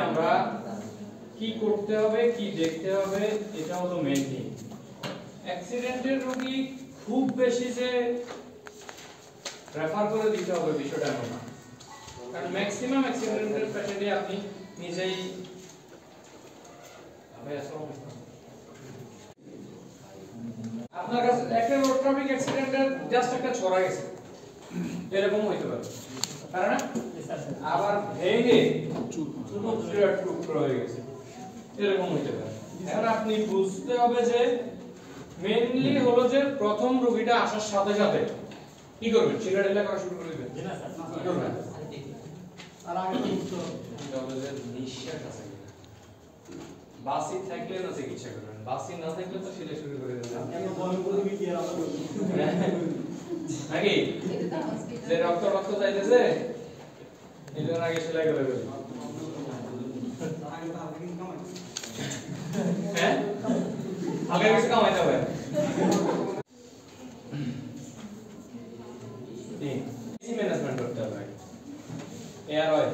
আমরা কি করতে হবে কি দেখতে হবে এটা হলো মেইন থিং। অ্যাক্সিডেন্টের রোগী খুব বেশি যে রেফার করে দিতে হবে বিষয়টা এমন না, কারণ ম্যাক্সিমাম অ্যাক্সিডেন্টের পেশেন্টে আপনি নিজেই আপনার কাছে একটা রোড ট্রাফিক অ্যাক্সিডেন্টের জাস্ট একটা ছড়া গেছে এরকম হইতে পারে, কারণ আবার ভেঙে টুকরো হয়ে গেছে এরকম হইতে পারে। এখন আপনি বুঝতে হবে যে মেইনলি হলো যে প্রথম রোগীটা আসার সাথে সাথে কি করবেন, চিল্লাটিল্লা করা শুরু করে দিবেন, কি করবেন আর আগে বুঝতে হবে যে নিঃশ্বাস আছে কিনা, বাসি থাকলে না চিকিৎসা করবেন, বাসি না থাকলে তো চিল্লা শুরু করে দেবেন আপনি বলেন করে কি আর আমরা নাকি যে রক্ত রক্ত যাইতেছে এজন্য আগে সেলাই করে দেবেন, হ্যাঁ আগে কিছু কামাইতে হবে। ম্যানেজমেন্ট করতে হবে, এয়ার হয়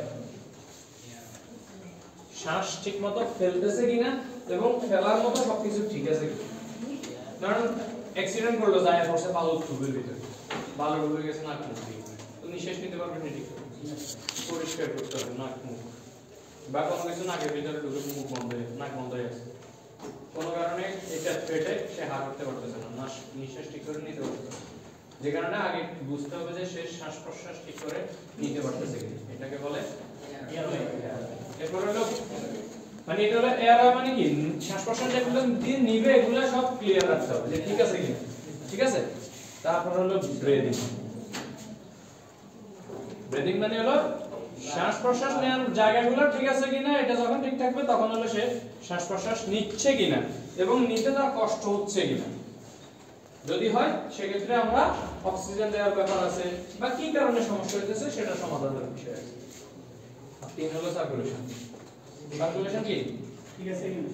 শ্বাস ঠিক মতো ফেলতেছে কিনা এবং ফেলার মতো সবকিছু ঠিক আছে কিনা, কারণ অ্যাক্সিডেন্ট করলো যায় পড়ছে বালুর থুবের ভিতরে, বালু ঢুকে গেছে নাক মুখ দিয়ে, তো নিঃশ্বাস নিতে পারবেন না, ঠিক পরিষ্কার করতে হবে নাক মুখ, বা কোনো কিছু নাকের ভিতরে ঢুকে মুখ বন্ধ হয়ে নাক বন্ধ হয়ে আছে, কোনো কারণে এটা পেটে সে হাত করতে পারতেছে না, নিঃশ্বাস ঠিক করে নিতে পারতেছে না, যে কারণে আগে বুঝতে হবে যে সে শ্বাস প্রশ্বাস ঠিক করে নিতে পারতেছে কিনা, এটাকে বলে এয়ারওয়ে। এরপর হলো মানে এটা হলো এয়ারওয়ে মানে কি শ্বাস প্রশ্বাস যেগুলো দিয়ে নিবে এগুলো সব ক্লিয়ার রাখতে হবে যে ঠিক আছে কিনা, ঠিক আছে। তারপর হলো ব্রিদিং। ব্রিদিং মানে হলো শ্বাস প্রশ্বাস নেওয়ার জায়গাগুলো ঠিক আছে কিনা, এটা যখন ঠিক থাকবে তখন হলো সে শ্বাস প্রশ্বাস নিচ্ছে কিনা এবং নিতে তার কষ্ট হচ্ছে কিনা, যদি হয় সেক্ষেত্রে আমরা অক্সিজেন দেওয়ার ব্যাপার আছে বা কি কারণে সমস্যা হইতেছে সেটা সমাধানের বিষয় আছে। তিন হলো সার্কুলেশন। সার্কুলেশন কি ঠিক আছে কিনা,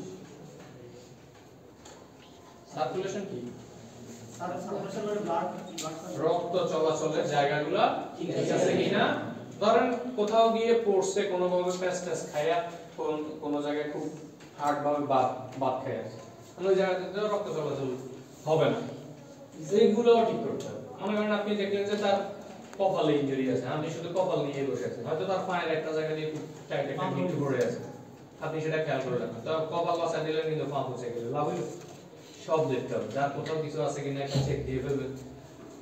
সার্কুলেশন কি সার্কুলেশন হলো রক্ত চলাচলের জায়গাগুলো ঠিক আছে কিনা, ধরেন কোথাও গিয়ে পড়ছে কোনো ভাবে প্যাস্টাস খায়া কোন জায়গায় খুব হার্ড ভাবে বাত খায়া ওই জায়গাতে রক্ত চলাচল হবে না, যেগুলো ঠিক করতে হবে। মনে করেন আপনি দেখলেন যে তার কপালে ইনজুরি আছে, আপনি শুধু কপাল নিয়ে বসে আছেন, হয়তো তার পায়ের একটা জায়গা দিয়ে টাইট একটা গিট্টু পড়ে আছে, আপনি সেটা খেয়াল করলেন না, তো কপাল বাঁচা দিলেন কিন্তু পা পচে গেল, লাভ হইল? সব দেখতে হবে, যার কোথাও কিছু আছে কিনা একটা চেক দিয়ে ফেলবেন,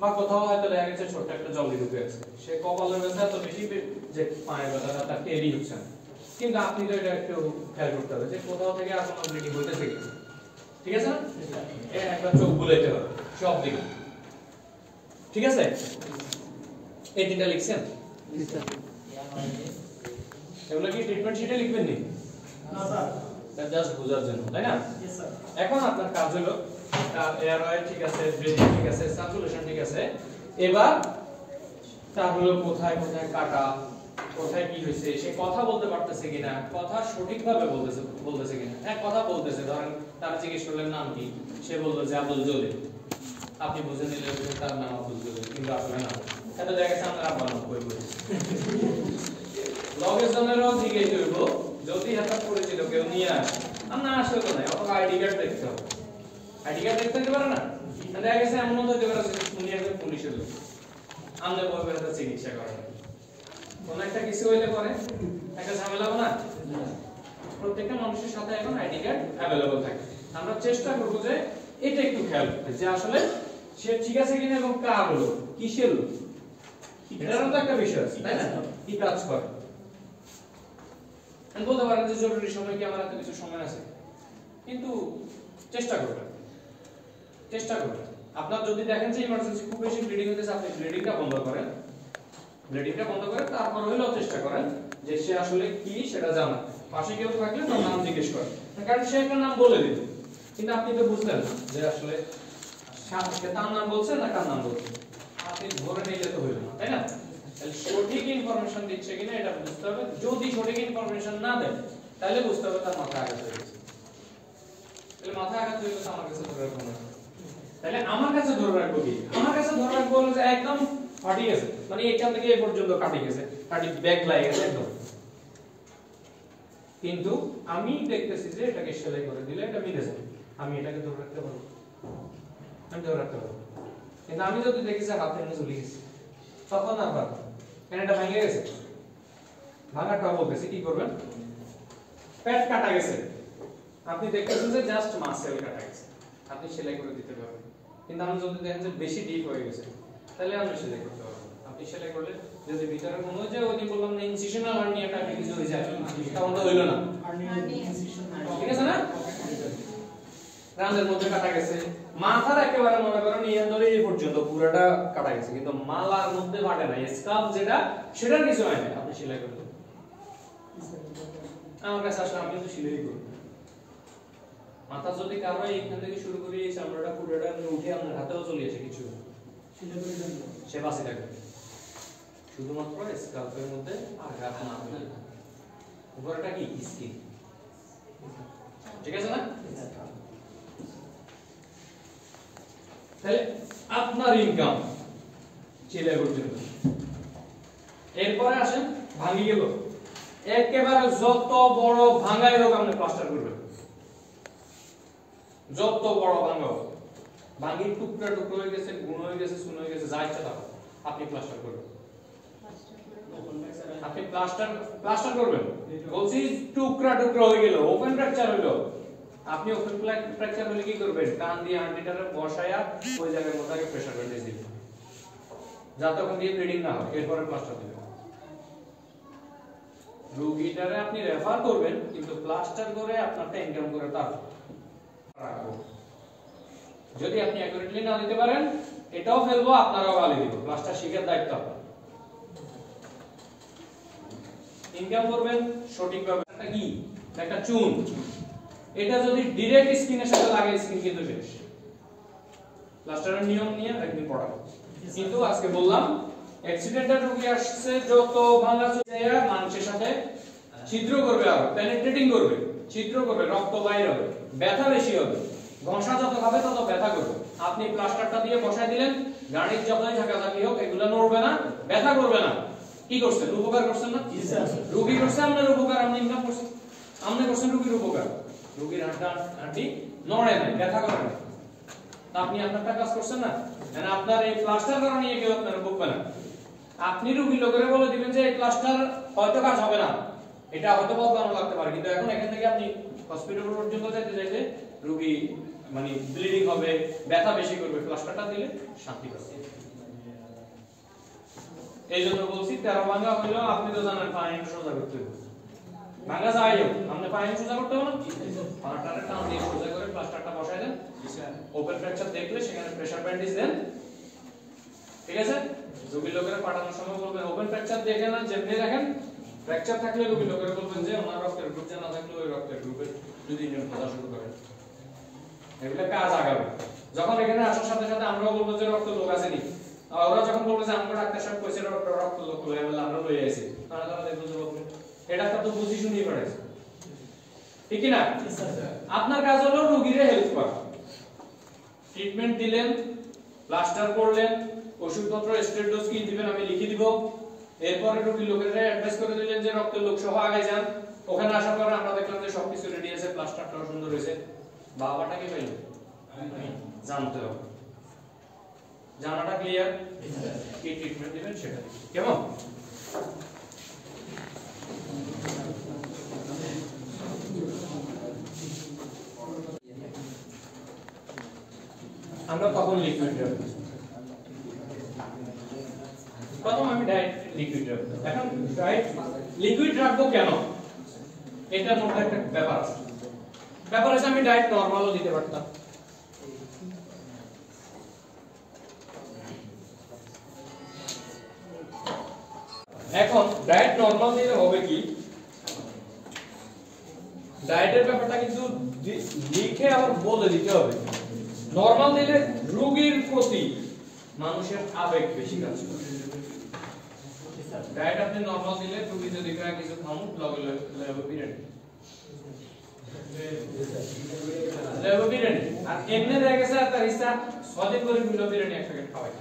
বা কোথাও হয়তো দেখা গেছে ছোট্ট একটা জল ঢুকে আছে, সে কপালের ব্যথা এত বেশি যে পায়ের ব্যথাটা তার টেরই হচ্ছে না, কিন্তু আপনি তো এটা একটু খেয়াল করতে হবে যে কোথাও থেকে আর কোনো ব্লিডিং হইতেছে কিনা, ঠিক আছে না? একটা চোখ বুলাইতে হবে সব দিকে, ঠিক আছে? এই তিনটা লিখছেন? এগুলো কি ট্রিটমেন্ট শিটে লিখবেন নি? না স্যার, এটা জাস্ট বোঝার জন্য, তাই না? Yes sir. এখন আপনার কাজ হলো তার এয়ারওয়ে ঠিক আছে, ব্রিদিং ঠিক আছে, সার্কুলেশন ঠিক আছে, এবার তার হলো কোথায় কোথায় কাটা, কোথায় কি হয়েছে, সে কথা বলতে পারতেছে কিনা, কথা সঠিকভাবে বলতেছে কিনা। হ্যাঁ কথা বলতেছে, ধরেন তার জিজ্ঞেস করলেন নাম কি, সে বলল যে আব্দুল জলিল, আপনি বুঝে নিলেন যে তার নাম আব্দুল জলিল, কিন্তু আসলে না, এটা দেখা গেছে আমরা আব্বার নাম কই বলি। লগেজ জনেরও জিজ্ঞেস করব যদি হাতে পড়েছিল কেউ নিয়ে আসে, আমরা আসলে তো নাই, অত আইডি কার্ড দেখতে হবে, আইডি কার্ড দেখতে দিতে পারে না, দেখা গেছে এমন হতে পারে যে উনি একজন পুলিশের লোক, আমরা বলবো এটা চিকিৎসা করে কোন একটা কিছু হইলে পরে একটা ঝামেলা হবে না। প্রত্যেকটা মানুষের সাথে এখন আইডি কার্ড अवेलेबल থাকে, আমরা চেষ্টা করব যে এটা একটু খেয়াল করতে যে আসলে সে ঠিক আছে কিনা এবং কার লোক, কিসের লোক, এটারও তো একটা বিষয় আছে, তাই না? কি কাজ করে আমি বলতে পারেন যে জরুরি সময় কি আমার হাতে কিছু সময় আছে, কিন্তু চেষ্টা করবেন আপনার যদি দেখেন যে ইমার্জেন্সি খুব বেশি ব্লিডিং হতেছে, আপনি ব্লিডিংটা বন্ধ করেন, তারপর হইলেও চেষ্টা করেন যে সে আসলে কি সেটা জানা, পাশে কেউ থাকলে তার নাম জিজ্ঞেস করেন, কারণ সে একটা নাম বলে দিল কিন্তু আপনি তো বুঝলেন না যে আসলে তার নাম বলছে না কার নাম বলছে, আপনি ধরে নিলে তো হইল না, তাই না? সঠিক ইনফরমেশন দিচ্ছে কিনা এটা বুঝতে হবে, যদি সঠিক ইনফরমেশন না দেয় তাহলে বুঝতে হবে তার মাথা আঘাত হয়ে গেছে, তাহলে মাথা আঘাত হয়ে গেছে আমার কাছে ধরে রাখবো না, তাহলে আমার কাছে ধরে রাখবো কি, আমার কাছে ধরে রাখবো যে একদম ফাটি গেছে, মানে এখান থেকে এই পর্যন্ত কাটি গেছে, কাটি ব্যাক লাগে গেছে একদম, কিন্তু আমি দেখতেছি যে এটাকে সেলাই করে দিলে এটা মিলে যাবে, আমি এটাকে ধরে রাখতে পারবো, আমি ধরে রাখতে পারবো। কিন্তু আমি যদি দেখি যে হাতে এনে ঝুলে গেছে, তখন আর পারবো না, কেন এটা ভেঙে গেছে। ভাঙাটা বলতেছি কি করবেন, পেট কাটা গেছে, আপনি দেখতেছেন যে জাস্ট মাসেল কাটা গেছে, আপনি সেলাই করে দিতে পারবেন। কিন্তু আমি যদি দেখেন যে বেশি ডিপ হয়ে গেছে, তাহলে আমি সেলাই করতে পারবো। আপনি সেলাই করলে যদি ভিতরে কোনো যে ওই বললাম না ইনসিশনাল হার্নিয়াটা কিছু হয়ে যায়, তখন তো হইলো না, ঠিক আছে না। রানের মধ্যে কাটা গেছে, মাথার একেবারে মনে করেন এই ধরে এই পর্যন্ত পুরোটা কাটা গেছে, কিন্তু মালার মধ্যে ফাটে না, স্কাল্প যেটা সেটার কিছু হয় না, আপনি সেলাই করতে। আমার কাছে আসলে আমি তো সেলাই করি। মাথা যদি কারো এইখান থেকে শুরু করি এই চামড়াটা পুরোটা উঠে আপনার হাতেও চলে আসে, কিছু সে বাঁচে থাকে, শুধুমাত্র স্কাল্পের মধ্যে আঘাত না হলে। উপরটা কি স্কিন, ঠিক আছে না। তাহলে আপনার ইনকাম সেলাই করতে হবে। এরপরে আসেন ভাঙি গেল, একেবারে যত বড় ভাঙাই হোক আপনি প্লাস্টার করবেন, যত বড় ভাঙা হোক, ভাঙির টুকরা টুকরো হয়ে গেছে, গুণ হয়ে গেছে, শুন হয়ে গেছে, যা ইচ্ছা তা আপনি প্লাস্টার করবেন। আপনি প্লাস্টার করবেন বলছি, টুকরা টুকরা হয়ে গেল, ওপেন ফ্র্যাকচার হইলো, আপনি ওপেন ফ্র্যাকচার হলে কি করবেন, কান দিয়ে আন্টিটারে বসায়া ওই জায়গার মধ্যে আগে প্রেসার ব্যান্ডেজ দিবেন, যাতে ওখান দিয়ে ব্লিডিং না হয়, এরপরে প্লাস্টার দিবেন। রোগীটারে আপনি রেফার করবেন, কিন্তু প্লাস্টার করে আপনারটা ইনকাম করে তার রাখবো। যদি আপনি অ্যাকুরেটলি না দিতে পারেন, এটাও ফেলবো, আপনারাও গালি দিব, প্লাস্টার শিখার দায়িত্ব আপনার। ইনকাম করবেন সঠিকভাবে। এটা কি, একটা চুন, এটা যদি ডাইরেক্ট স্কিনের সাথে লাগে স্কিন কিন্তু শেষ। প্লাস্টারের নিয়ম নিয়ে একদিন পড়াবো, কিন্তু আজকে বললাম অ্যাক্সিডেন্টাল রোগী আসছে, যত ভাঙা চুইয়া মাংসের সাথে ছিদ্র করবে, আর পেনিট্রেটিং করবে, ছিদ্র করবে, রক্ত বাইর হবে, ব্যথা বেশি হবে, ঘষা যত খাবে তত ব্যথা করবে। আপনি প্লাস্টারটা দিয়ে বসাই দিলেন, গাড়ির যতই ঝাঁকাঝাঁকি হোক এগুলো নড়বে না, ব্যথা করবে না। কি করছেন, উপকার করছেন না, রোগী করছে আপনার উপকার, আপনি ইনকাম করছেন, আপনি করছেন রোগীর উপকার। রোগীর হাঁটি নড়ে না, ব্যথা করে না, আপনি আপনারটা কাজ করছেন না। আপনার এই প্লাস্টার করা নিয়ে কেউ আপনার বকবে না। আপনি রোগী লোকের বলে দিবেন যে এই প্লাস্টার হয়তো কাজ হবে না, এটা হয়তো বদলানো লাগতে পারে, কিন্তু এখন এখান থেকে আপনি হসপিটাল পর্যন্ত যেতে চাইলে রোগী মানে ব্লিডিং হবে, ব্যথা বেশি করবে, প্লাস্টারটা দিলে শান্তি পাবে। এই জন্য বলছি 13 ভাঙা হইলো, আপনি তো জানেন পানি সোজা করতে হবে, ভাঙা যায় আপনি পানি সোজা করতে হবে না, পাটারে টান দিয়ে সোজা করে প্লাস্টারটা বসায় দেন, ওপেন ফ্র্যাকচার দেখলে সেখানে প্রেসার ব্যান্ডেজ দেন, ঠিক আছে। রোগী লোকেরা পাঠানোর সময় বলবেন ওপেন ফ্র্যাকচার দেখেন না, যেমনি দেখেন ফ্র্যাকচার থাকলে রোগী লোকেরা বলবেন যে ওনার রক্তের গ্রুপ জানা থাকলে ওই রক্তের গ্রুপের যদি নিয়ম খোঁজা শুরু করেন, এগুলো কাজ আগাবে। যখন এখানে আসার সাথে সাথে আমরাও বলবো যে রক্ত লোক আসেনি, ওরা যখন বলবে যে আমরা ডাক্তার সাহেব কইছে রক্ত লোক লয়ে গেল, আমরা লয়ে আইছি, তাহলে দেখবো যে বলবে এটা তো বুঝি শুনিয়ে পড়াইছে, ঠিক কি না। আপনার কাজ হলো রোগীরে হেল্প করা, ট্রিটমেন্ট দিলেন, প্লাস্টার করলেন, ওষুধপত্র স্টেট ডোজ কি দিবেন আমি লিখে দিব, এরপরে রোগী লোকেরা অ্যাডভাইস করে দিলেন যে রক্তের লোক সহ আগে যান। ওখানে আসার পরে আমরা দেখলাম যে সবকিছু রেডি আছে, প্লাস্টারটাও সুন্দর হয়েছে, বাবাটা কি পাইল জানতে হবে, জানাটা ক্লিয়ার, কি ট্রিটমেন্ট দিবেন সেটা কেমন। আমরা তখন লিকুইড রাখবো, প্রথম আমি ডায়েট লিকুইড রাখবো। এখন ডায়েট লিকুইড রাখবো কেন, এটার মধ্যে একটা ব্যাপার আছে। ব্যাপার আছে আমি ডায়েট নরমালও দিতে পারতাম, এখন ডায়েট নরমাল দিলে হবে কি, ডায়েটের ব্যাপারটা কিন্তু লিখে আবার বলে দিতে হবে। নরমাল দিলে রোগীর প্রতি মানুষের আবেগ বেশি কাজ করে। ডায়েট আপনি নরমাল দিলে রোগী যদি কয় কিছু খামু লগে লগে বিরিয়ানি আর এমনি দেখা গেছে তার ইচ্ছা সদিন করে বিরিয়ানি এক প্যাকেট খাওয়াই,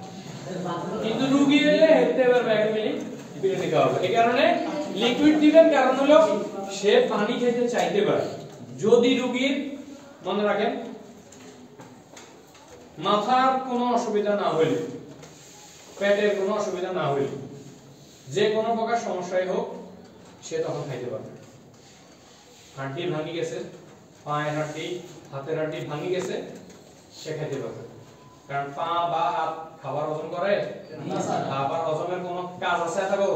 কিন্তু রোগী এলে হেলতে পারবে এক মিনিট বিরিয়ানি খাওয়াবে। এই কারণে লিকুইড দিবেন, কারণ হলো সে পানি খেতে চাইতে পারে যদি রোগীর, মনে রাখেন, মাথার কোনো অসুবিধা না হইলে, পেটের কোনো অসুবিধা না হইলে, যে কোনো প্রকার সমস্যাই হোক সে তখন খাইতে পারবে। হাড্ডি ভাঙি গেছে, পায়ের হাড্ডি, হাতের হাড্ডি ভাঙি গেছে, সে খাইতে পারবে। কারণ পা বা হাত খাবার হজম করে না, খাবার হজমের কোনো কাজ আছে থাকো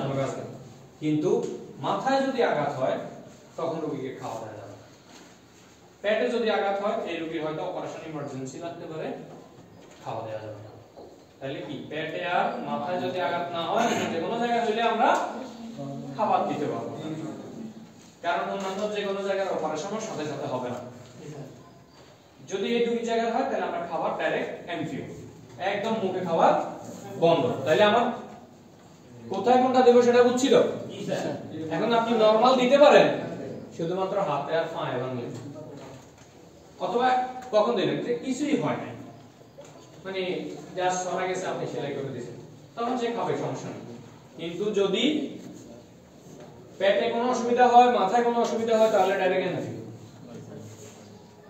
কোনো কাজ নেই। কিন্তু মাথায় যদি আঘাত হয় তখন রোগীকে খাওয়া দেওয়া যাবে। পেটে যদি আঘাত হয় এই রোগীর হয়তো অপারেশন ইমার্জেন্সি লাগতে পারে, খাওয়া দেওয়া যাবে না। তাহলে কি পেটে আর মাথায় যদি আঘাত না হয়, যে কোনো জায়গায় হলে আমরা খাবার দিতে পারবো, কারণ অন্যান্য যে কোনো জায়গার অপারেশনের সাথে সাথে হবে না। যদি এই দুই জায়গায় হয় তাহলে আমরা খাবার ডাইরেক্ট এমফিউ, একদম মুখে খাবার বন্ধ। তাহলে আমার কোথায় কোনটা দেব সেটা বুঝছি তো। এখন আপনি নরমাল দিতে পারেন শুধুমাত্র হাতে আর পায়ে ভাঙলে, অথবা কখন দিলেন যে কিছুই হয় না, মানে জাস্ট সরা গেছে, আপনি সেলাই করে দিয়েছেন, তখন সে খাবে, সমস্যা নেই। কিন্তু যদি পেটে কোনো অসুবিধা হয়, মাথায় কোনো অসুবিধা হয়, তাহলে ডাইরেক্ট এমফিউ।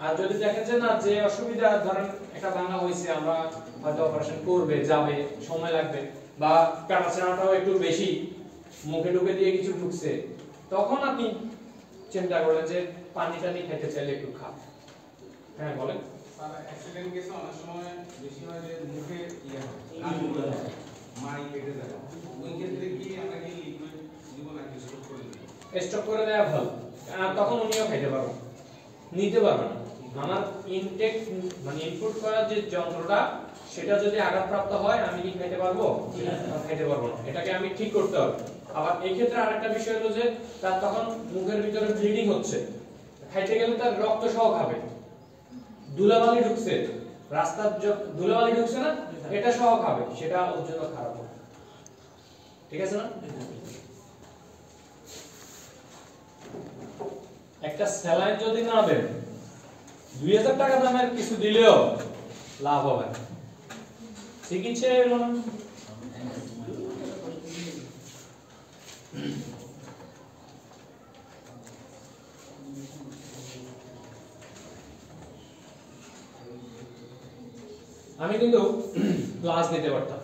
আর যদি দেখেন যে না, যে অসুবিধা, ধরেন একটা ভাঙা হয়েছে, আমরা হয়তো অপারেশন করবে, যাবে, সময় লাগবে, বা কাটাছেনাটাও একটু বেশি, মুখে ঢুকে দিয়ে কিছু ঢুকছে, তখন আপনি চিন্তা করলেন যে পানি টানি খেতে চাইলে একটু খা। হ্যাঁ বলেন। অ্যাক্সিডেন্ট কেসে অনেক সময় বেশি হয় যে মুখে ইয়ে হয়, মাই কেটে যায়, ওই ক্ষেত্রে কি আমরা কি লিকুইড দিব নাকি স্টক করে দিব? স্টক করে দেওয়া ভালো, আর তখন উনিও খাইতে পারবেন, নিতে পারবেন। আমার ইনটেক মানে ইনপুট করার যে যন্ত্রটা, সেটা যদি আঘাতপ্রাপ্ত হয় আমি কি খাইতে পারবো? খাইতে পারবো না, এটাকে আমি ঠিক করতে হবে। আবার এই ক্ষেত্রে আরেকটা বিষয় হলো যে তার তখন মুখের ভিতরে ব্লিডিং হচ্ছে, খাইতে গেলে তার রক্ত সহ খাবে, ধুলাবালি ঢুকছে, রাস্তার ধুলাবালি ঢুকছে না, এটা সহ খাবে, সেটা ওর জন্য খারাপ হবে। ঠিক আছে না? একটা স্যালাইন যদি না দেন, 2000 টাকা দামের কিছু দিলেও লাভ হবে না, চিকিৎসা এলো না। আমি কিন্তু প্লাস দিতে পারতাম,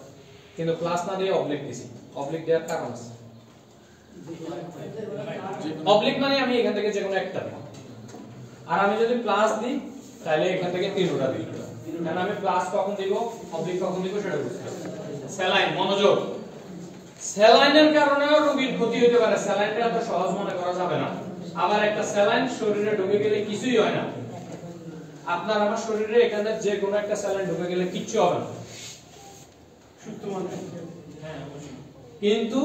কিন্তু প্লাস না দিয়ে অবলিক দিছি। অবলিক দেওয়ার কারণ আছে, অবলিক মানে আমি এখান থেকে যে কোনো একটা দিই, আর আমি যদি প্লাস দিই তাহলে এখান থেকে তিনটা দিই। কারণ আমি প্লাস কখন দিব, অবলিক কখন দিব সেটা বুঝতে হবে। স্যালাইন, মনোযোগ, স্যালাইনের কারণেও রোগীর ক্ষতি হতে পারে, স্যালাইনটা এত সহজ মনে করা যাবে না। আবার একটা স্যালাইন শরীরে ঢুকে গেলে কিছুই হয় না, আপনার আমার শরীরে এখানে যে কোনো একটা স্যালাইন ঢুকে গেলে কিচ্ছু হবে না, কিন্তু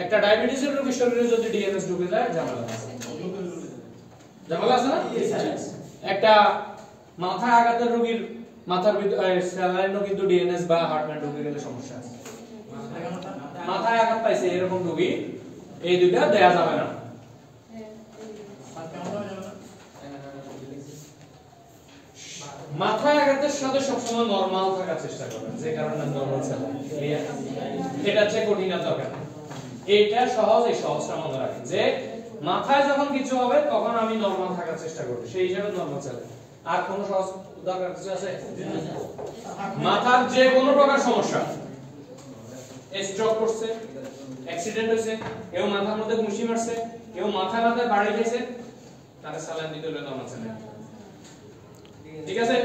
একটা ডায়াবেটিসের রোগীর শরীরে যদি ডিএনএস ঢুকে যায় ঝামেলা আছে, ঝামেলা আছে না? একটা মাথায় আঘাতের রোগীর মাথার ভিতরে স্যালাইনও কিন্তু ডিএনএস বা হার্টম্যান ঢুকে গেলে সমস্যা আছে। মাথায় আঘাত পাইছে এরকম রোগী এই দুইটা দেয়া যাবে না। মাথায় আঘাতের সাথে সবসময় নরমাল থাকার চেষ্টা করবেন, যে কারণে নরমাল স্যালাইন, ক্লিয়ার? এটা হচ্ছে কঠিনতা কেন, এটা সহজ, এই সহজটা মনে রাখেন যে মাথায় যখন কিছু হবে তখন আমি নরমাল থাকার চেষ্টা করব, সেই হিসাবে নরমাল স্যালাইন। আর কোন সহজ দরকার কিছু আছে? মাথার যে কোনো প্রকার সমস্যা, স্ট্রোক করছে, অ্যাক্সিডেন্ট হয়েছে, কেউ মাথার মধ্যে ঘুষি মারছে, কেউ মাথায় মাথায় বাড়ি গেছে, তার স্যালাইন দিতে হলে নরমাল স্যালাইন। ঠিক আছে?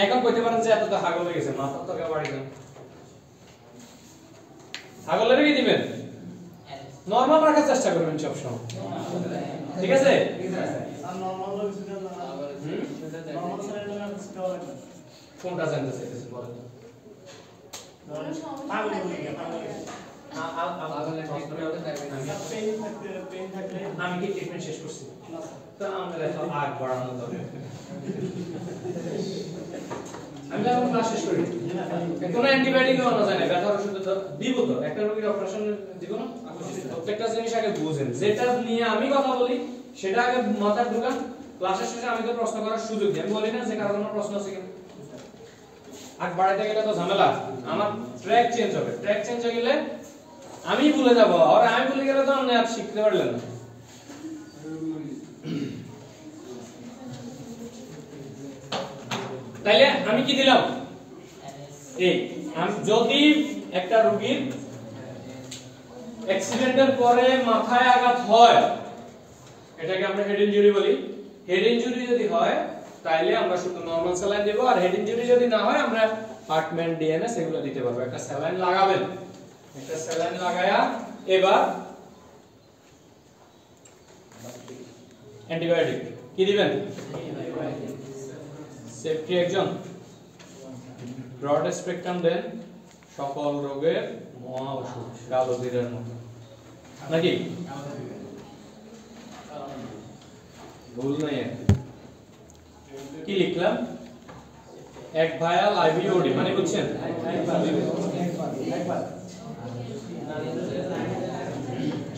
এখন কইতে পারেন যে এত তো হাগল হয়ে গেছে, মাথার তো কেউ বাড়ি না, হাগল রেখে দিবেন, নরমাল রাখার চেষ্টা করবেন সব সময়। ঠিক আছে? কোনটা জানতে চাইতেছেন বলেন? আমি কি ট্রিটমেন্ট শেষ করছি? তো আমাদের এত আগ বাড়ানো দরকার, আমি তো ক্লাস শেষ করি, কোনো অ্যান্টিবায়োটিকও আনা যায় না, ব্যথার ওষুধ তো দিব, তো একটা রোগীর অপারেশন দিব না। প্রত্যেকটা জিনিস আগে বুঝেন, যেটা নিয়ে আমি কথা বলি সেটা আগে মাথায় ঢুকান, ক্লাসের শেষে আমি তো প্রশ্ন করার সুযোগ দিই, আমি বলি না যে কারো কোনো প্রশ্ন আছে কিনা। আগ বাড়াইতে গেলে তো ঝামেলা, আমার ট্র্যাক চেঞ্জ হবে, ট্র্যাক চেঞ্জ হয়ে গেলে আমি ভুলে যাব, আর আমি ভুলে গেলে তো আপনি আর শিখতে পারলেন না। তাইলে আমি কি দিলাম, এই যদি একটা রোগীর অ্যাক্সিডেন্টের পরে মাথায় আঘাত হয়, এটাকে আমরা হেড ইনজুরি বলি। হেড ইনজুরি যদি হয় তাইলে আমরা শুধু নরমাল স্যালাইন দেব, আর হেড ইনজুরি যদি না হয় আমরা পার্টমেন্ট ডিএনএস এগুলো দিতে পারবো। একটা স্যালাইন লাগাবেন, একটা স্যালাইন লাগায়া এবার অ্যান্টিবায়োটিক কি দিবেন, সেফটি একজন ব্রড স্পেকট্রাম দেন, সকল রোগের মহা ওষুধ, কালো জিরার মতো নাকি? ভুল নাই। কি লিখলাম, এক ভায়াল আইভিওডি মানে বুঝছেন,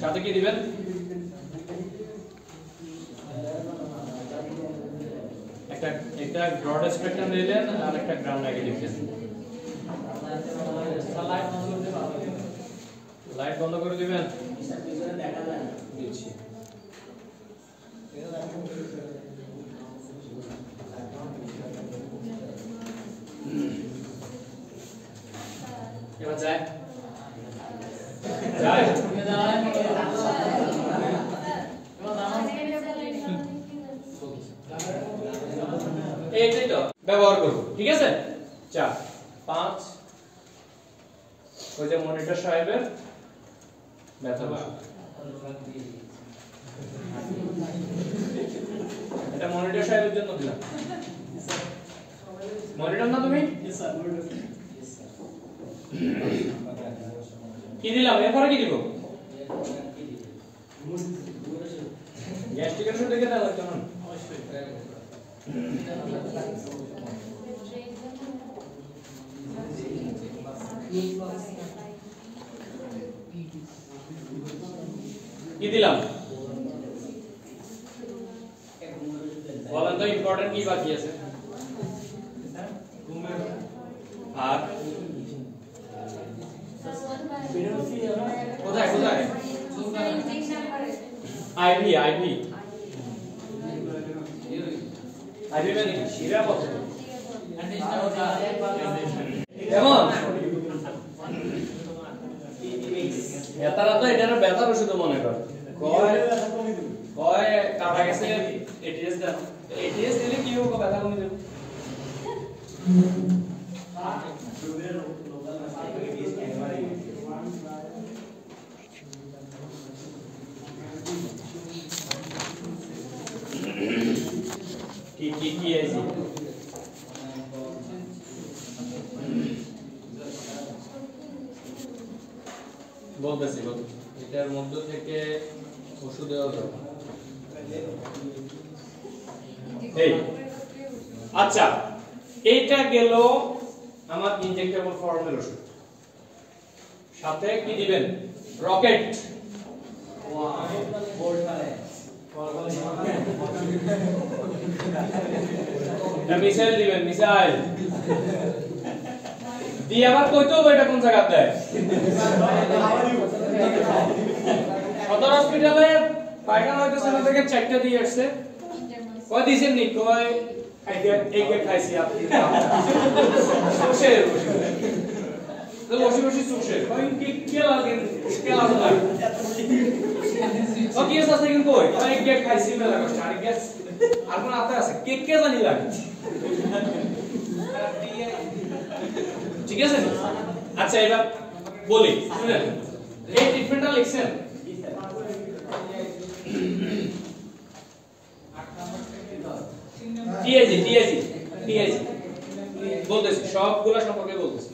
সাথে কি দিবেন, একটা ব্রড স্পেকট্রাম দিলেন আর একটা গ্রাম নেগেটিভ দিলেন। লাইট বন্ধ করে দিবেন, দিচ্ছি। এবার যায় যায় এইটাই তো ব্যবহার করব, ঠিক আছে। 4 5 ওই যে মনিটর সাহেবের ব্যথা ওষুধ, এটা মনিটর সাহেবের জন্য দিলাম। মনিটর না তুমি কি দিলাম, এরপরে কি দিব, গ্যাস্ট্রিকের ওষুধ দেখে দেওয়া লাগতো না, কি দিলাম বলেন তো, ইম্পর্টেন্ট কি বাকি আছে? আর কোথায় কোথায় আইভি আইভি আইভি মানে কি শিরা বলতে কেমন এতারা তো এটার ব্যথার ওষুধ মনে কর, কয় কয় কাটা গেছে এটিএস দাও, এটিএস দিলে কি হবে, ব্যথা কমে যাবে। কি আছে বলতেছি, এটার মধ্য থেকে ওষুধ দেওয়া যাবে। এই আচ্ছা, এইটা গেল আমার ইনজেক্টেবল ফর্মের ওষুধ, সাথে কি দিবেন, রকেট মিসাইল দিবেন, মিসাইল দিয়ে আবার কইতো এটা কোন জায়গা দেয়, সদর হসপিটালে পায়খানা হইতেছে না থেকে 4টা দিয়ে আসছে, কয় দিছেন নি, কয় এক খাইছি আপনি সুশে তো বসে বসে সুশে কয় কি লাগে কে লাগে ও কি আছে কিন্তু কই এক খাইছি মেলা কষ্ট, আর গ্যাস আর কোন আতে আছে কে জানি লাগে, ঠিক আছে। আচ্ছা এবার বলি শুনেন, এই ট্রিটমেন্টটা লিখছেন, টিআইজি টিআইজি টিআইজি বলতেছি, সবগুলো সম্পর্কে বলতেছি।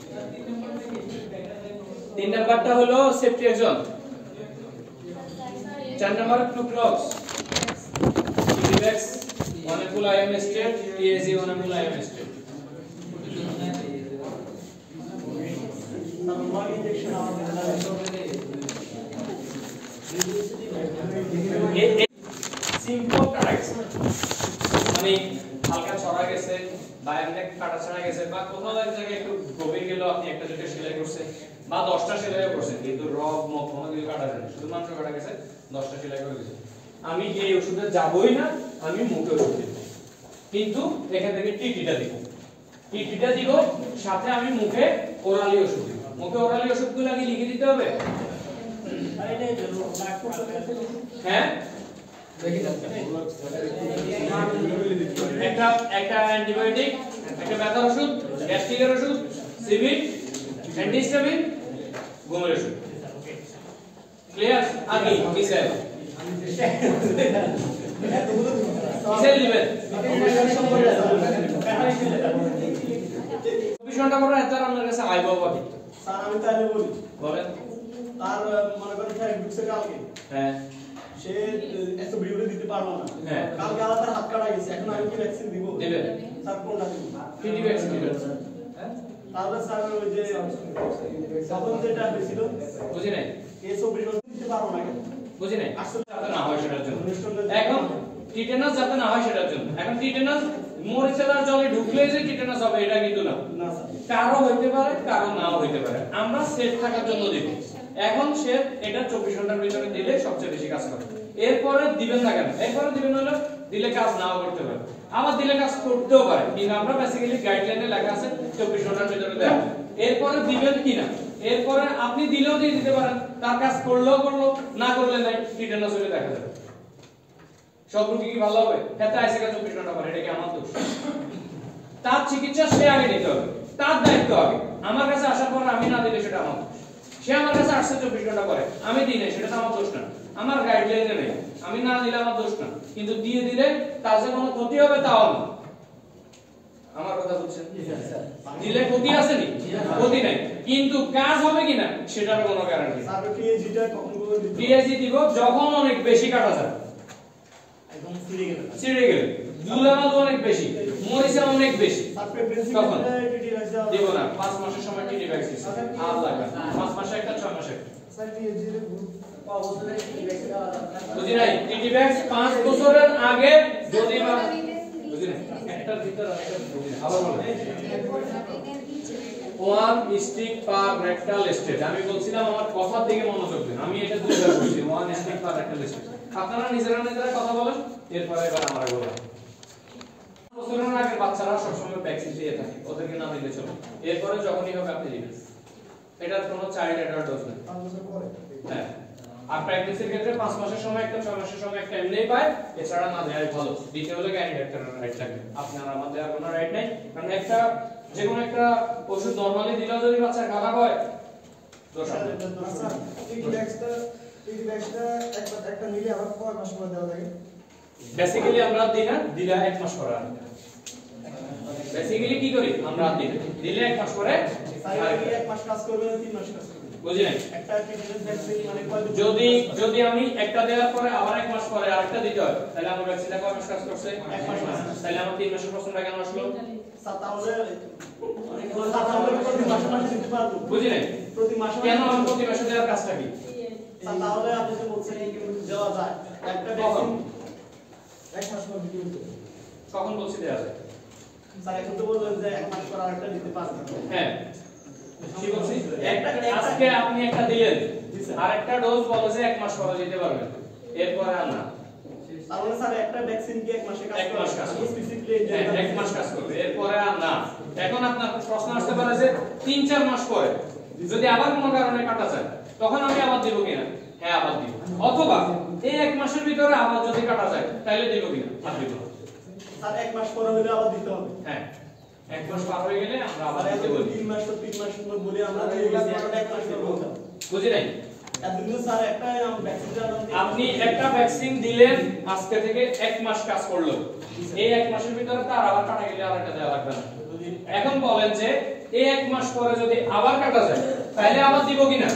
3 নাম্বারটা হলো সেফট্রিয়াক্সন, 4 নাম্বার ক্লুপ্রক্স, টিভিএক্স 1 এম্পুল আইএম স্টেট, টিআইজি 1 ampoule IM stat. Simple correct মানে হালকা ছড়া গেছে বা এমনি কাটা ছড়া গেছে বা কোথাও এক জায়গায় একটু গভীর গেল, আপনি একটা দুটো সেলাই করছেন, বা 10টা সেলাই করছেন কিন্তু রগ মুখ কোনো কিছু কাটা যায়নি, শুধুমাত্র কাটা গেছে 10টা সেলাই করে দিয়েছেন, আমি এই ওষুধে যাবই না, আমি মুখে ওষুধ দিব, কিন্তু এখান থেকে টিটিটা দিব, টিটিটা দিব সাথে আমি মুখে ওরালি ওষুধ দিব। মুখে ওরালি ওষুধগুলো আগে লিখে দিতে হবে। হ্যাঁ একটা অ্যান্টিবায়োটিক, একটা ব্যথার ওষুধ, গ্যাস্ট্রিকের ওষুধ, সিভিট, অ্যান্টিহিস্টামিন, ঘুমের ওষুধ। ক্লিয়ার? আগে কিসের দিবেন 24 ঘন্টা পরে এত আপনার কাছে আইব পাবি। স্যার আমি তাহলে বলি, বলেন। তার মনে করেন স্যার ঢুকছে কালকে, হ্যাঁ সে এত ভিডিও দিতে পারলো না, হ্যাঁ কালকে আলাদা তার হাত কাটা গেছে, এখন আমি কি ভ্যাকসিন দিব? দিবেন। স্যার কোনটা দিব? টিটি ভ্যাকসিন দিবেন। তাহলে স্যার ওই যে তখন যেটা হয়েছিল বুঝি নাই, এই 24 ঘন্টা দিতে পারবো না কেন? বুঝি নাই, আসলে যাতে না হয় সেটার জন্য। এখন টিটেনাস যাতে না হয় সেটার জন্য, এখন টিটেনাস মরিচেলার জলে ঢুকলে যে টিটেনাস হবে এটা কিন্তু না, না স্যার, কারো হইতে পারে কারো নাও হইতে পারে, আমরা সেফ থাকার জন্য দিব। এখন সে এটা 24 ঘন্টার ভিতরে দিলে সবচেয়ে বেশি কাজ করে। এরপরে দিবেন না কেন? এরপরে দিবেন হলো দিলে কাজ নাও করতে পারে, আবার দিলে কাজ করতেও পারে, কিন্তু আমরা বেসিক্যালি গাইডলাইনে লেখা আছে 24 ঘন্টার ভিতরে দেয়া। এরপরে দিবেন কিনা, এরপরে আপনি দিলেও দিয়ে দিতে পারেন, তার কাজ করলেও করলো, না করলে নাই, টিটেনাস হলে দেখা যাবে। সব রোগী কি ভালো হবে? এত আইসে 24 ঘন্টা পরে, এটা কি আমার দোষ? তার চিকিৎসা সে আগে নিতে হবে, তার দায়িত্ব আগে। আমার কাছে আসার পর আমি না দিলে সেটা আমার দোষ। সে আমার কাছে আসছে 24 ঘন্টা পরে, আমি দিই নাই, সেটা তো আমার দোষ না, আমার গাইডলাইনে নেই, আমি না দিলে আমার দোষ না, কিন্তু দিয়ে দিলে তার যে কোনো ক্ষতি হবে তাও না। আমার কথা বুঝছেন? দিলে ক্ষতি আছে নি? ক্ষতি নাই, কিন্তু কাজ হবে কিনা সেটার কোনো গ্যারান্টি নেই। স্যার পিএইচডিটা কখন করে দিতে? পিএইচডি দিব যখন অনেক বেশি কাটা যায়, একদম ছিঁড়ে গেল, ছিঁড়ে গেলে, দুলামাল অনেক বেশি, মরিচা অনেক বেশি, স্যার প্রেগন্যান্সি তখন টিটি ভ্যাকসিন দিব না। 5 মাসের সময় টিটি ভ্যাকসিন আর লাগবে না, 5 মাসে একটা, 6 মাসে একটা। স্যার পিএইচডি এর গ্রুপ অবস্থায় টিটি ভ্যাকসিন আলাদা বুঝি নাই? টিটি ভ্যাক্স 5 বছরের আগে যদি বুঝি নাই, একটার ভিতর একটা বুঝি নাই, আবার বলেন। 1 স্টিক পার রেক্টাল স্টেট, আমি বলছিলাম আমার কথার দিকে মনোযোগ দিন, আমি এটা দুইবার বলছি, 1 স্টিক পার রেক্টাল স্টেট। আপনারা নিজেরা নিজেরা কথা বলেন, এরপরে এবার আমরা বলবো। বছরের আগে বাচ্চারা সবসময় ভ্যাকসিন দিয়ে থাকে, ওদেরকে না দিলে চলে, এরপরে যখনই হবে আপনি দিবেন, এটার কোনো চাইল্ড অ্যাডাল্ট ডোজ নেই। 5 বছর পরে। হ্যাঁ, আর প্র্যাকটিসের ক্ষেত্রে 5 মাসের সময় একটা, 6 মাসের সময় একটা এমনিই পায়, এছাড়া না দেওয়াই ভালো। দ্বিতীয় হলো ক্যান্ডিডেট রাইট থাকবে, আপনার আমার দেওয়ার কোনো রাইট নাই, কারণ একটা যে কোনো একটা ওষুধ নরমালি দিলেও যদি বাচ্চা খারাপ হয় দোষ হবে। স্যার টিটি ভ্যাকসিনটা একটা নিলে আবার কয় মাস পরে দেওয়া লাগে? বেসিক্যালি আমরা দিই না, দিলে 1 মাস পরে আনি। বেসিক্যালি কি করি আমরা দিই, দিলে 1 মাস পরে স্যার কি 1 মাস কাজ করবে না 3 মাস কাজ করবে? বুঝি নাই? একটা টিটেনাস ভ্যাকসিন মানে কয় দিন? যদি আমি একটা দেওয়ার পরে আবার 1 মাস পরে আরেকটা দিতে হয়, তাহলে আমার ভ্যাকসিনটা কয় মাস কাজ করছে? 1 মাস। তাহলে আমার 3 মাসের প্রশ্নটা কেন আসলো? স্যার তাহলে প্রতি মাসে মাসে দিতে পারবো? বুঝি নাই? প্রতি মাসে কেন আমি প্রতি মাসে দেওয়ার কাজটা কি? স্যার তাহলে আপনি যে বলছেন দেওয়া যায় একটা ভ্যাকসিন 1 মাস পর দিতে হবে। কখন বলছি দেওয়া যায়? স্যার এখন তো বললেন যে 1 মাস পর আরেকটা দিতে পারবেন। হ্যাঁ, কি বলছি? আজকে আপনি একটা দিলেন, আরেকটা ডোজ বলে যে 1 মাস পরে দিতে পারবেন, এরপরে আর না। তাহলে স্যার একটা ভ্যাকসিন কি 1 মাসে কাজ 1 মাস কাজ করবে। স্পেসিফিকলি হ্যাঁ, 1 মাস কাজ করবে, এরপরে আর না। এখন আপনার প্রশ্ন আসতে পারে যে 3-4 মাস পরে যদি আবার কোনো কারণে কাটা যায়, তখন আমি আবার দিব কিনা? হ্যাঁ, আবার দিব। অথবা এই 1 মাসের ভিতরে আবার যদি কাটা যায়, তাহলে দিব কিনা? আর দিব না। স্যার 1 মাস পরে হলে আবার দিতে হবে। হ্যাঁ, 1 মাস পার হয়ে গেলে আমরা আবার আর দিতে বলি। 3 মাস তো 3 মাস পর বলে আমরা দিয়ে গেছি, এখন 1 মাস পর বলতাম। বুঝি নাই? এতদিন তো স্যার একটা ভ্যাকসিনটা আপনি একটা ভ্যাকসিন দিলেন, আজকে থেকে 1 মাস কাজ করলো, এই 1 মাসের ভিতরে তার আবার কাটা গেলে আরেকটা দেওয়া লাগবে না। এখন বলেন যে এই 1 মাস পরে যদি আবার কাটা যায়, তাহলে আবার দিব কিনা?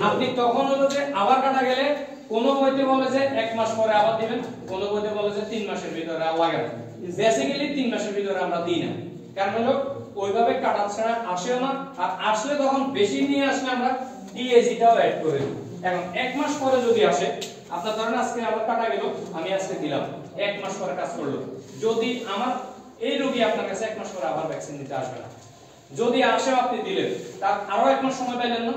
আপনি তখন হলো যে আবার কাটা গেলে কোন বইতে বলে যে 1 মাস পরে আবার দিবেন, কোন বইতে বলে যে 3 মাসের ভিতরে আর লাগে না। বেসিক্যালি 3 মাসের ভিতরে আমরা দিই না, কারণ হলো ওইভাবে কাটা ছাড়া আসেও না, আর আসলে তখন বেশি নিয়ে আসলে আমরা ডিএজিটাও অ্যাড করে দিই। এখন 1 মাস পরে যদি আসে, আপনার ধরেন আজকে আবার কাটা গেল, আমি আজকে দিলাম, 1 মাস পরে কাজ করলো, যদি আমার এই রোগী আপনার কাছে 1 মাস পরে আবার ভ্যাকসিন দিতে আসবে না, যদি আসে আপনি দিলেন, তার আরো 1 মাস সময় পাইলেন না,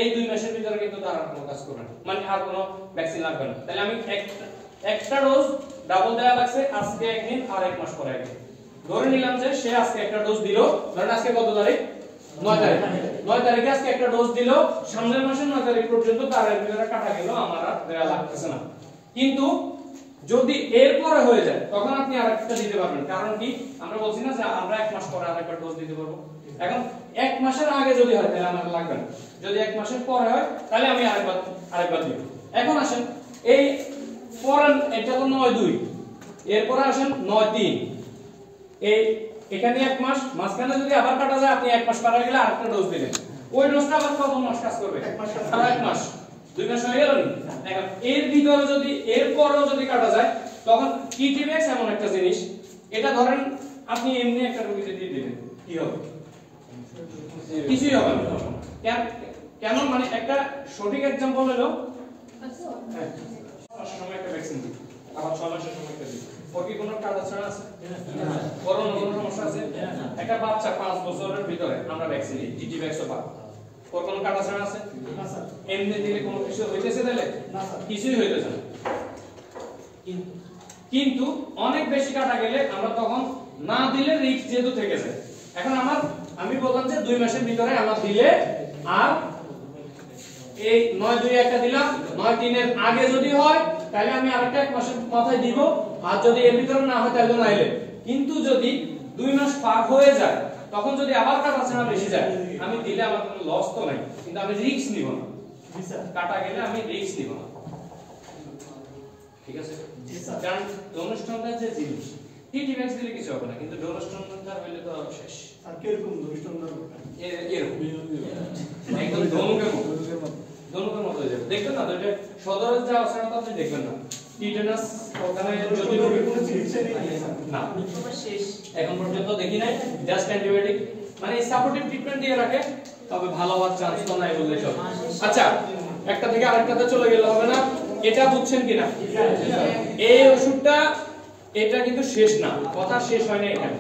এই 2 মাসের ভিতরে কিন্তু তার আর কোনো কাজ করবে না, মানে আর কোনো ভ্যাকসিন লাগবে না। তাহলে আমি একটা ডোজ ডাবল দেওয়া লাগছে আজকে একদিন আর 1 মাস পরে একদিন। ধরে নিলাম যে সে আজকে একটা ডোজ দিল, ধরেন আজকে কত তারিখ? 9 তারিখ। 9 তারিখে আজকে একটা ডোজ দিল, সামনের মাসের 9 তারিখ পর্যন্ত তার এর ভিতরে কাটা গেল, আমার আর দেয়া লাগতেছে না। কিন্তু যদি এরপরে হয়ে যায় তখন আপনি আরেকটা দিতে পারবেন। কারণ কি, আমরা বলছি না যে আমরা 1 মাস পরে আরেকবার ডোজ দিতে পারবো। এখন 1 মাসের আগে যদি হয় তাহলে আমার লাগবে না, যদি 1 মাসের পরে হয় তাহলে আমি আরেকবার দিব। এখন আসেন এই পরের, এটা তো 9-2, এরপরে আসেন 9-3, এই এখানে 1 মাস, মাঝখানে যদি আবার কাটা যায় আপনি 1 মাস পার হয়ে গেলে আরেকটা ডোজ দিবেন। ওই ডোজটা আবার কত মাস কাজ করবে? 1 মাস। আর 1 মাস, 2 মাস হয়ে গেল না? এখন এর ভিতরে যদি এরপরেও যদি কাটা যায় তখন টিটিভ্যাক্স এমন একটা জিনিস, এটা ধরেন আপনি এমনি একটা রোগীকে দিয়ে দিবেন, কি হবে? কিছুই হবে না। কেন? মানে একটা সঠিক एग्जांपल হলো 6 মাসের সময় একটা ভ্যাকসিন দিই, আবার 6 মাসের সময় একটা দিই। ওর কি কোনো কাটা ছাড়া আছে? না। বড় কোনো সমস্যা আছে? একটা বাচ্চা 5 বছরের ভিতরে আমরা ভ্যাকসিন দিই, টিটিভ্যাক্সও পায়। ওর কোনো কাটা ছাড়া আছে? না স্যার। এমনি দিলে কোনো কিছু হইতেছে তাহলে? না স্যার। কিছুই হইতেছে না। কিন্তু অনেক বেশি কাটা গেলে আমরা তখন না দিলে রিস্ক যেহেতু থেকে যায়। এখন আমি বললাম যে 2 মাসের ভিতরে আমরা দিলে, আর এই 9-2 একটা দিলাম, 9-3 এর আগে যদি হয় তাহলে আমি আরেকটা 1 মাসের মাথায় দিব, আর যদি এর ভিতরে না হয় তাহলে নাইলে। কিন্তু যদি 2 মাস পার হয়ে যায় তখন যদি আবার কাটা ছাড়া বেশি যায়, আমি দিলে আমার কোনো লস তো নাই, কিন্তু আমি রিস্ক নিব না। জি স্যার। কাটা গেলে আমি রিস্ক নিব না। ঠিক আছে? জি স্যার। কারণ ডোনেশনটা যে জিনিস, টিটিভ্যাক্স দিলে কিছু হবে না, কিন্তু ডোনেশনটা হইলে তো শেষ। আর কিরকম দুষ্টন্দর এরকম একদম ধনুকের মতো হয়ে যাবে। দেখবেন না তো, এটা সদরের যে অবস্থাটা আপনি দেখবেন না, টিটেনাস ওখানে যদি কোনো চিকিৎসা নেই না শেষ এখন পর্যন্ত দেখি নাই, জাস্ট অ্যান্টিবায়োটিক, মানে সাপোর্টিভ ট্রিটমেন্ট দিয়ে রাখে, তবে ভালো হওয়ার চান্স তো নাই বললে চলে। আচ্ছা, একটা থেকে আরেকটাতে চলে গেলে হবে না, এটা বুঝছেন কিনা? এই ওষুধটা এটা কিন্তু শেষ না, কথা শেষ হয় না। এখানে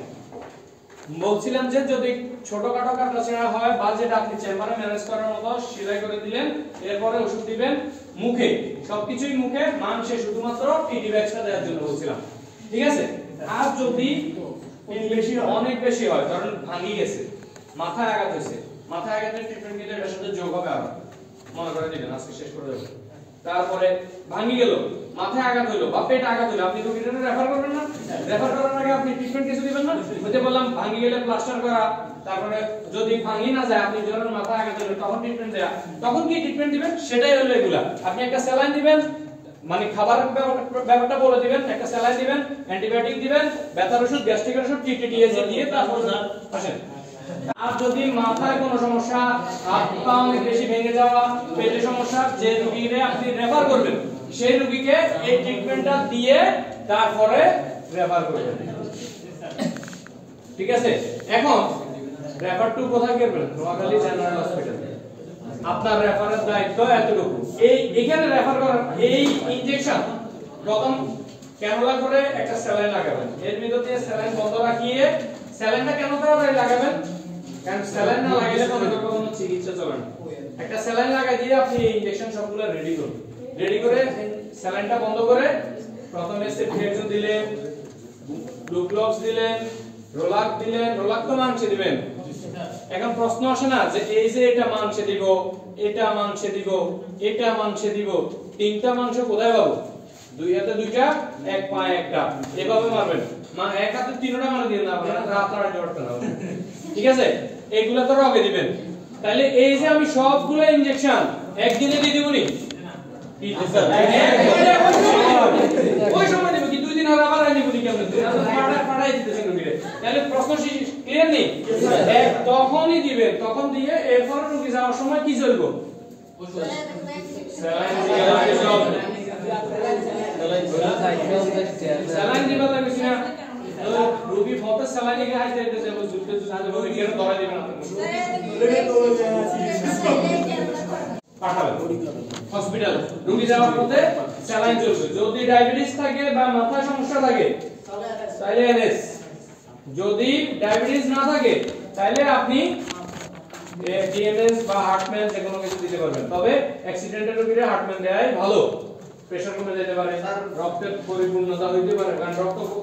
বলছিলাম যে যদি ছোটখাটো কাটাছেঁড়া হয় বা যেটা আপনি চেম্বারে ম্যানেজ করার মতো সেলাই করে দিলেন, এরপরে ওষুধ দিবেন মুখে, সবকিছুই মুখে, মাংসে শুধুমাত্র টিটিভ্যাক্সটা দেওয়ার জন্য বলছিলাম। ঠিক আছে? আর যদি অনেক বেশি হয়, ধরেন ভাঙি গেছে, মাথায় আঘাত হয়েছে, মাথায় আঘাতের ট্রিটমেন্ট দিলে এটার সাথে যোগ হবে, আরো মনে করে দিবেন, আজকে শেষ করে দেবেন। তারপরে ভাঙি গেল, মাথায় আঘাত হলো বা পেটে আঘাত হলো, আপনি রোগীটা রেফার করবেন না? রেফার করার আগে আপনি ট্রিটমেন্ট কিছু দিবেন না? ওইটা বললাম ভাঙি গেলে প্লাস্টার করা, তারপরে যদি ভাঙি না যায় আপনি যখন মাথায় আঘাত হলো তখন ট্রিটমেন্ট দেয়া, তখন কি ট্রিটমেন্ট দিবেন সেটাই হলো এগুলা। আপনি একটা স্যালাইন দিবেন, মানে খাবারের ব্যাপারটা বলে দিবেন, একটা স্যালাইন দিবেন, অ্যান্টিবায়োটিক দিবেন, ব্যথার ওষুধ, গ্যাস্ট্রিকের ওষুধ, টিটিটিএসি দিয়ে তারপর আসেন। আর যদি মাথায় কোনো সমস্যা, হাত পা অনেক বেশি ভেঙে যাওয়া, পেটে সমস্যা, যে রোগীকে আপনি রেফার করবেন সেই রোগীকে এই ট্রিটমেন্টটা দিয়ে তারপরে রেফার করবেন। ঠিক আছে? এখন রেফার টু কোথায় করবেন? Noakhali general hospital. আপনার রেফারের দায়িত্ব এতটুকু। এখানে রেফার করার এই ইনজেকশন প্রথম ক্যানুলা করে একটা স্যালাইন লাগাবেন, এর ভিতর দিয়ে স্যালাইন বন্ধ রাখিয়ে, স্যালাইনটা কেন তাড়াতাড়ি লাগাবেন? কারণ স্যালাইন না লাগাইলে কোনো চিকিৎসা চলে না। একটা স্যালাইন লাগাই দিয়ে আপনি ইনজেকশন সবগুলো রেডি করুন, রেডি করে স্যালাইনটা বন্ধ করে প্রথমে সেফিএক্সো দিলেন, গ্লুকোজ দিলেন, রোলাক দিলেন, রোলাক তো মাংসে দিবেন। এখন প্রশ্ন আসে না যে এই যে এটা মাংসে দিব, এটা মাংসে দিব, এটা মাংসে দিব, তিনটা মাংস কোথায় পাবো? দুই হাতে দুইটা, এক পায়ে একটা, এভাবে মারবেন। এক হাতে তিনটা মারা দিয়ে না আপনারা রাত আড়াইটা করতে না। ঠিক আছে? এইগুলা তো রগে দিবেন। তাহলে এই যে আমি সবগুলো ইনজেকশন একদিনে দিয়ে দিব নি? ওই সময় দেব কি 2 দিন আর আবার আনি বলি কেমন? পাড়ায় দিতেছেন রোগীরে। তাহলে প্রশ্ন ক্লিয়ার নেই? তখনই দিবেন, তখন দিয়ে এরপর রোগী যাওয়ার সময় কি চলবো? স্যালাইন দিবা লাগবে না? রোগী ফটো স্যালাইন এর হাইতে দিতেছে, জুতে সাথে বলে কেন ধরা দিবেন আপনি? পাঠাবেন হসপিটাল, রোগী যাওয়ার পথে স্যালাইন চলবে। যদি ডায়াবেটিস থাকে বা মাথায় সমস্যা থাকে তাহলে এনএস, যদি ডায়াবেটিস না থাকে তাহলে আপনি ডিএমএস বা হার্টম্যান যে কোনো কিছু দিতে পারবেন, তবে অ্যাক্সিডেন্টের রোগীরা হার্টম্যান দেয় ভালো, প্রেসার কমে যেতে পারে, রক্তের পরিপূর্ণতা হইতে পারে, কারণ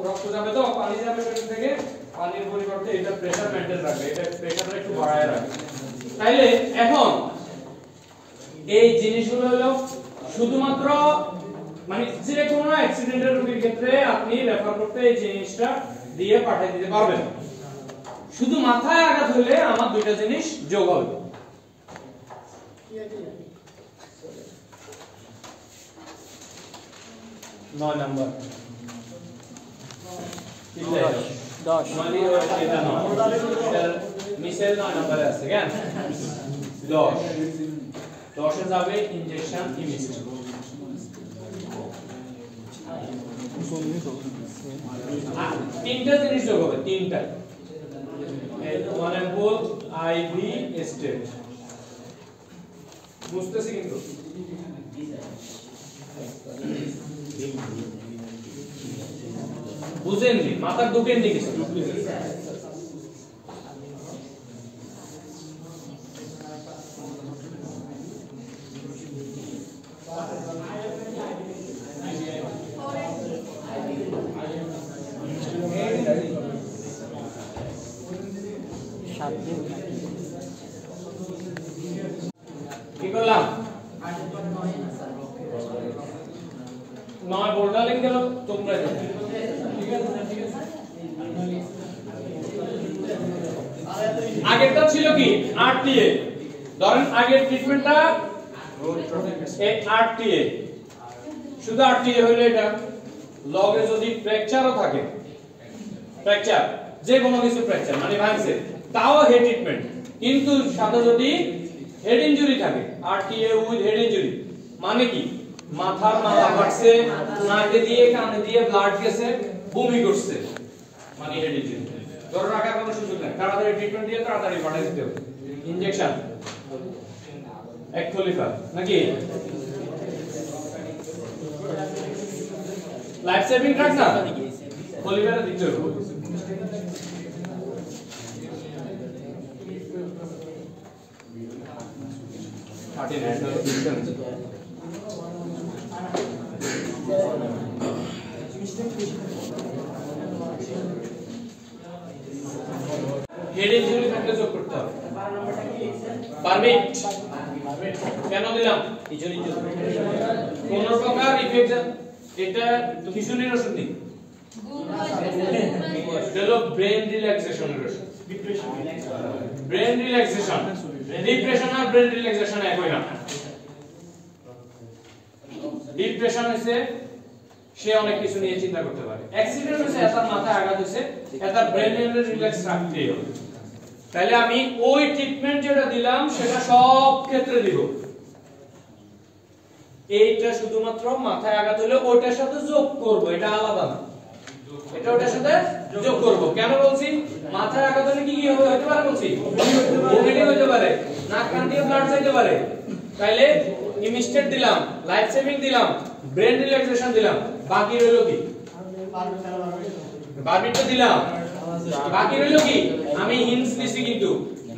রক্ত যাবে তো পানি যাবে পেট থেকে, পানির পরিবর্তে এটা প্রেসার মেইনটেইন রাখবে, এটা প্রেসারটা একটু বাড়ায় রাখবে। তাইলে এখন এই জিনিসগুলো হলো শুধুমাত্র মানে যে কোনো অ্যাক্সিডেন্টের রোগীর ক্ষেত্রে আপনি রেফার করতে এই জিনিসটা দিয়ে পাঠিয়ে দিতে পারবেন। শুধু মাথায় আঘাত হলে আমার দুইটা জিনিস যোগ হবে। 9 নাম্বার 10 মানে এটা না মিসেল 9 নম্বরে আছে কেন 10 এ যাবে ইনজেকশন ইমিডিয়েট। তিনটা জিনিস যোগ হবে, তিনটা ওয়ান অ্যাম্পুল আইভি স্টেপ বুঝতেছি কিন্তু বুঝেননি, মাথার ঢুকেন নি কিছু কি করলাম 9 বোর্ডালিং গেল তোমরা ঠিক আছে। আগেরটা ছিল কি আরটিএ, ধরেন আগের ট্রিটমেন্টটা এই আরটিএ, শুধু আরটিএ হইলো এটা লগে যদি ফ্র্যাকচারও থাকে, ফ্র্যাকচার যে কোনো কিছু ফ্র্যাকচার মানে ভাঙছে তাও হেড ট্রিটমেন্ট, কিন্তু সাথে যদি হেড ইনজুরি থাকে আরটিএ উইথ হেড ইনজুরি মানে কি মাথার মাথা ফাটছে, নাকে দিয়ে কানে দিয়ে ব্লাড গেছে, বমি করছে মানে হেড ইনজুরি, ধরে রাখার কোনো সুযোগ নাই, তাড়াতাড়ি ট্রিটমেন্ট দিয়ে তাড়াতাড়ি পাঠিয়ে দিতে হবে। ইনজেকশন এক খলিফা নাকি লাইফ সেভিং ড্রাগ না, খলিফাটা দিতে হবে। হেড ইনজুরি থাকলে যোগ করতে হবে। পারমিট কেন দিলাম? কোন প্রকার ইফেক্ট এটা খিচুনির ওষুধ নেই, এটা ব্রেন রিল্যাক্সেশনের ওষুধ। ব্রেন রিল্যাক্সেশন, ডিপ্রেশন আর ব্রেন রিল্যাক্সেশন একই না। ডিপ্রেশন হইছে সে অনেক কিছু নিয়ে চিন্তা করতে পারে, অ্যাক্সিডেন্ট হইছে তার মাথায় আঘাত হইছে, তার ব্রেনের রিল্যাক্স রাখতেই হবে। তাহলে আমি ওই ট্রিটমেন্ট যেটা দিলাম সেটা সব ক্ষেত্রে দিব। এইটা শুধুমাত্র মাথায় আঘাত হলে ওইটার সাথে যোগ করব, এটা আলাদা না, এটা ওটার সাথে যোগ করব। কেন বলছি? মাথায় আঘাত হলে কি কি হতে পারে বলছি, ভমিটিং হতে পারে, নাক কান দিয়ে ব্লাড যাইতে পারে। তাইলে ইমিডিয়েট দিলাম, লাইফ সেভিং দিলাম, ব্রেন রিল্যাক্সেশন দিলাম, বাকি রইল কি? বারবিটটা দিলাম, বাকি রইল কি? আমি হিন্টস দিছি কিন্তু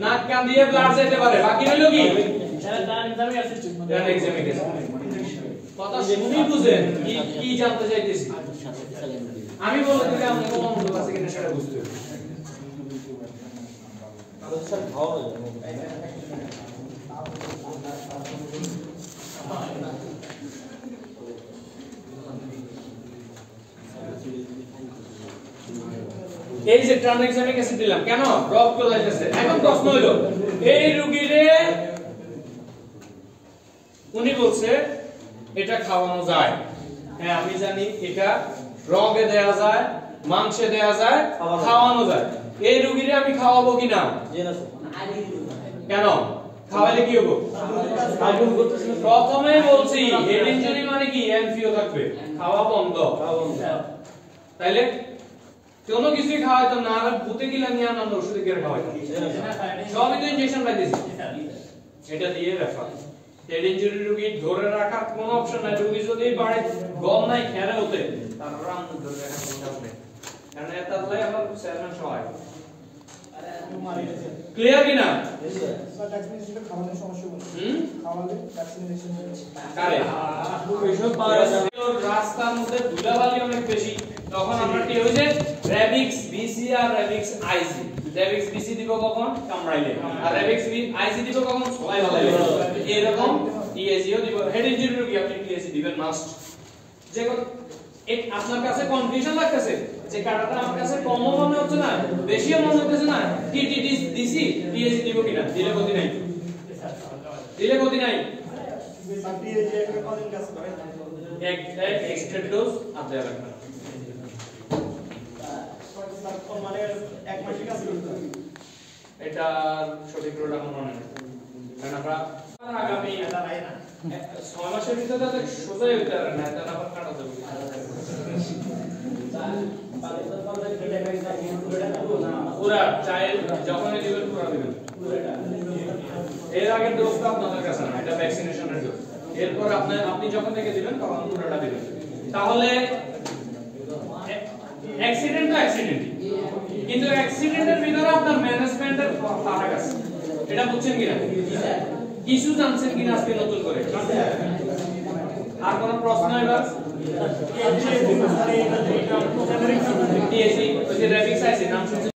নাক কান দিয়ে ব্লাড যাইতে পারে, বাকি রইল কি? কথা শুনি বুঝেন কি জানতে চাইতেছি আমি, বলে দিলে আপনি কোন মন্তব্য আছে কিনা সেটা বুঝতে হবে। এই যে ট্রানএক্সামিক অ্যাসিড দিলাম কেন? রক্ত যাইতেছে। এখন প্রশ্ন হলো এই রোগীরে উনি বলছে এটা খাওয়ানো যায়, হ্যাঁ আমি জানি এটা রগে দেয়া যায়, মাংসে দেয়া যায়, খাওয়ানো যায়। এই রোগীরে আমি খাওয়াবো কিনা? কেন খাওয়ালে কি হবে? প্রথমে বলছি হেড ইনজুরি মানে কি এনফিও থাকবে, খাওয়া বন্ধ। তাইলে কোনো কিছুই খাওয়াইতাম না, আর ভূতে গিলা নিয়ে আনন্দ ওষুধে গিয়ে খাওয়াইতাম, সবই তো ইনজেকশন পাইতেছি। এটা দিয়ে রেফার। হেড ইনজুরি রোগী ধরে রাখার কোনো অপশন নাই, রোগী যদি বাড়ি গম নাই খেরে হতে তারপর আমরা ধরে রাখার কোনো অপশন নেই, কারণ এত লাই আমার চেয়ারম্যান সহায় ক্লিয়ার কিনা স্যার ভ্যাকসিনেশনটা খাওয়ানোর সমস্যা বলে খাওয়ালে ভ্যাকসিনেশন কারে এসব রাস্তার মধ্যে ধুলাবালি অনেক বেশি, তখন আমরা কি হই যে রেবিক্স বিসি আর রেবিক্স আইসি, রেবিক্স বিসি দিব কখন কামড়াইলে, আর রেবিক্স আইসি দিব কখন সবাই ভালাইলে, এরকম টিএসিও দিব। হেড ইনজুরি রোগী আপনি টিএসি দিবেন মাস্ট। যে এক আপনার কাছে কনফিউশন লাগতেছে যে কাটাটা আমার কাছে কম মনে হচ্ছে না, বেশিও মনে হচ্ছে না, টিটিডি দিছি টিএসি দিব কিনা, দিলে গতি নাই, দিলে গতি নাই। স্যার টিএজি একটা কদিন কাজ করে এক এক্সট্রা ডোজ আর দেয়া লাগবে না। স্যার মানে এক মাসের কাজ করতে হবে। এটা সঠিক রোড আমার মনে নেই, কারণ আমরা আগামী 6 মাসের ভিতরে তো সোজাই হইতে পারে না, এটা আবার কাটা যাবে। পুরা চাইল্ড যখনই দিবেন পুরা দিবেন, এর আগের ডোজটা আপনাদের কাছে না, এটা ভ্যাকসিনেশনের ডোজ। এরপর আপনি যখন থেকে দিবেন তখন পুরোটা দিবেন। তাহলে অ্যাক্সিডেন্ট তো অ্যাক্সিডেন্ট, কিন্তু অ্যাক্সিডেন্টের ভিতরে আপনার ম্যানেজমেন্টের ফারাক আছে, এটা বুঝছেন কিনা, কিছু জানছেন কিনা আজকে নতুন করে? আর কোন প্রশ্ন? এবার টিএসি ওই যে রেবিক্স আছে নাম শুনছেন?